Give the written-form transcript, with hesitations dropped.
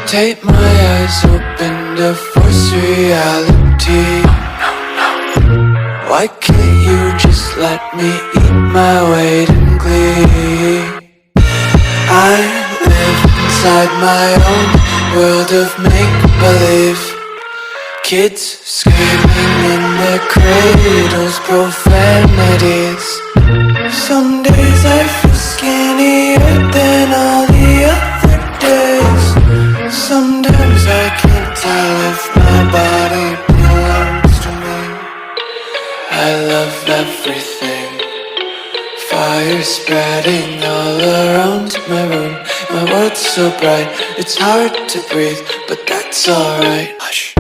Take my eyes open to force reality. Why can't you just let me eat my weight in glee? I live inside my own world of make-believe. Kids screaming in their cradles, profanities. Some days I feel skinnier than all the other days. Sometimes I can't tell if my body belongs to me. I love everything. Fire spreading all around my room. My world's so bright, it's hard to breathe, but that's alright. Hush.